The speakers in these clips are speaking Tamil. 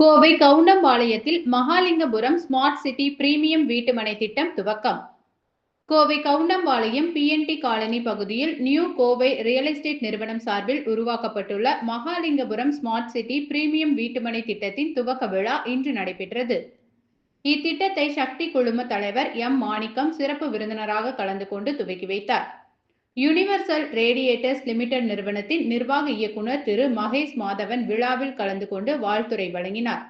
கோவை கவுண்டம்பாளையத்தில் மகாலிங்கபுரம் ஸ்மார்ட் சிட்டி பிரீமியம் வீட்டுமனை திட்டம் துவக்கம். கோவை கவுண்டம்பாளையம் PNT காலனி பகுதியில் நியூ கோவை ரியல் எஸ்டேட் நிறுவனம் சார்பில் உருவாக்கப்பட்டுள்ள மகாலிங்கபுரம் ஸ்மார்ட் சிட்டி பிரீமியம் வீட்டுமனை திட்டத்தின் துவக்க விழா இன்று நடைபெற்றது. இத்திட்டத்தை சக்தி குழும தலைவர் மாணிக்கம் சிறப்பு விருந்தினராக கலந்து கொண்டு துவக்கி வைத்தார். யூனிவர்சல் ரேடியேட்டர்ஸ் லிமிடெட் நிறுவனத்தின் நிர்வாக இயக்குநர் திரு மகேஷ் மாதவன் விழாவில் கலந்து கொண்டு வாழ்த்துரை வழங்கினார்.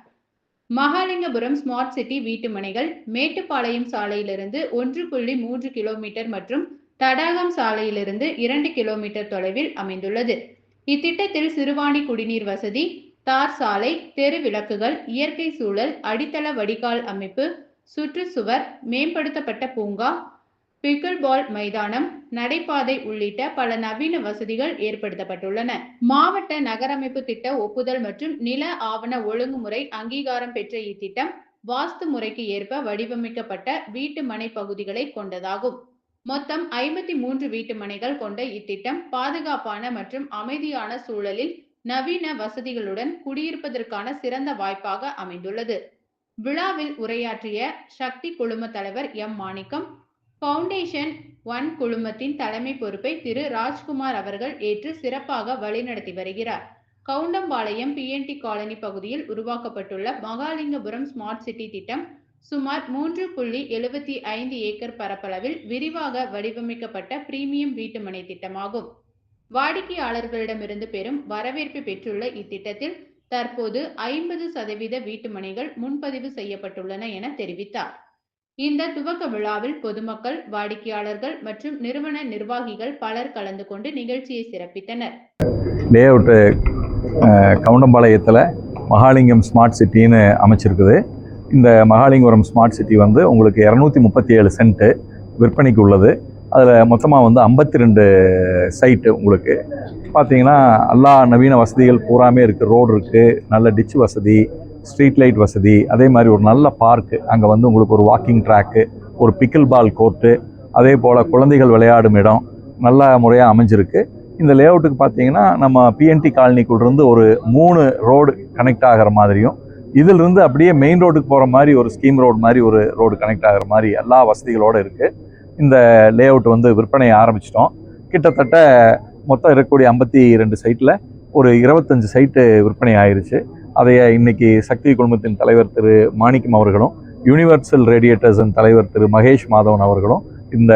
மகாலிங்கபுரம் ஸ்மார்ட் சிட்டி வீட்டுமனைகள் மேட்டுப்பாளையம் சாலையிலிருந்து 1.3 கிலோமீட்டர் மற்றும் தடாகம் சாலையிலிருந்து 2 கிலோமீட்டர் தொலைவில் அமைந்துள்ளது. இத்திட்டத்தில் சிறுவாணி குடிநீர் வசதி, தார் சாலை, தெரு விளக்குகள், இயற்கை சூழல், அடித்தள வடிகால் அமைப்பு, சுற்றுச்சுவர், மேம்படுத்தப்பட்ட பூங்கா, பிக்கிள் பால் மைதானம், நடைபாதை உள்ளிட்ட பல நவீன வசதிகள் ஏற்படுத்தப்பட்டுள்ளன. மாவட்ட நகரமைப்பு திட்ட ஒப்புதல் மற்றும் நில ஆவண ஒழுங்குமுறை அங்கீகாரம் பெற்ற இத்திட்டம் வாஸ்து முறைக்கு ஏற்ப வடிவமைக்கப்பட்ட வீட்டு மனை பகுதிகளை கொண்டதாகும். மொத்தம் 53 வீட்டு மனைகள் கொண்ட இத்திட்டம் பாதுகாப்பான மற்றும் அமைதியான சூழலில் நவீன வசதிகளுடன் குடியிருப்பதற்கான சிறந்த வாய்ப்பாக அமைந்துள்ளது. விழாவில் உரையாற்றிய சக்தி குழும தலைவர் மாணிக்கம், ஃபவுண்டேஷன் 1 குழுமத்தின் தலைமை பொறுப்பை திரு ராஜ்குமார் அவர்கள் ஏற்று சிறப்பாக வழிநடத்தி வருகிறார். கவுண்டம்பாளையம் PNT காலனி பகுதியில் உருவாக்கப்பட்டுள்ள மகாலிங்கபுரம் ஸ்மார்ட் சிட்டி திட்டம் சுமார் 3.75 ஏக்கர் பரப்பளவில் விரிவாக வடிவமைக்கப்பட்ட பிரீமியம் வீட்டுமனை திட்டமாகும். வாடிக்கையாளர்களிடமிருந்து பெரும் வரவேற்பு பெற்றுள்ள இத்திட்டத்தில் தற்போது 50% வீட்டுமனைகள் முன்பதிவு செய்யப்பட்டுள்ளன என தெரிவித்தார். இந்த துவக்க விழாவில் பொதுமக்கள், வாடிக்கையாளர்கள் மற்றும் நிறுவன நிர்வாகிகள் பலர் கலந்து கொண்டு நிகழ்ச்சியை சிறப்பித்தனர். லேஅவுட்டு கவுண்டம்பாளையத்தில் மகாலிங்கம் ஸ்மார்ட் சிட்டின்னு அமைச்சிருக்குது. இந்த மகாலிங்கபுரம் ஸ்மார்ட் சிட்டி உங்களுக்கு 237 சென்ட்டு விற்பனைக்கு உள்ளது. அதில் மொத்தமாக 52 சைட்டு உங்களுக்கு பார்த்தீங்கன்னா எல்லா நவீன வசதிகள் பூராமே இருக்குது. ரோடு இருக்குது, நல்ல டிச் வசதி, ஸ்ட்ரீட் லைட் வசதி, அதே மாதிரி ஒரு நல்ல பார்க்கு, அங்கே உங்களுக்கு ஒரு வாக்கிங் ட்ராக்கு, ஒரு பிக்கிள் பால் கோர்ட்டு, அதே போல் குழந்தைகள் விளையாடும் இடம் நல்ல முறையாக அமைஞ்சிருக்கு. இந்த லேஅவுட்டுக்கு பார்த்தீங்கன்னா நம்ம PNT காலனிக்குள்ளிருந்து ஒரு 3 ரோடு கனெக்ட் ஆகிற மாதிரியும், இதிலிருந்து அப்படியே மெயின் ரோடுக்கு போகிற மாதிரி ஒரு ஸ்கீம் ரோடு மாதிரி ஒரு ரோடு கனெக்ட் ஆகிற மாதிரி எல்லா வசதிகளோடு இருக்குது. இந்த லேஅவுட் விற்பனை ஆரம்பிச்சிட்டோம். கிட்டத்தட்ட மொத்தம் இருக்கக்கூடிய 52 சைட்டில் ஒரு 25 சைட்டு விற்பனை ஆயிடுச்சு. அதைய இன்னைக்கு சக்தி குழுமத்தின் தலைவர் திரு மாணிக்கம் அவர்களும், யூனிவர்சல் ரேடியேட்டர்ஸின் தலைவர் திரு மகேஷ் மாதவன் அவர்களும் இந்த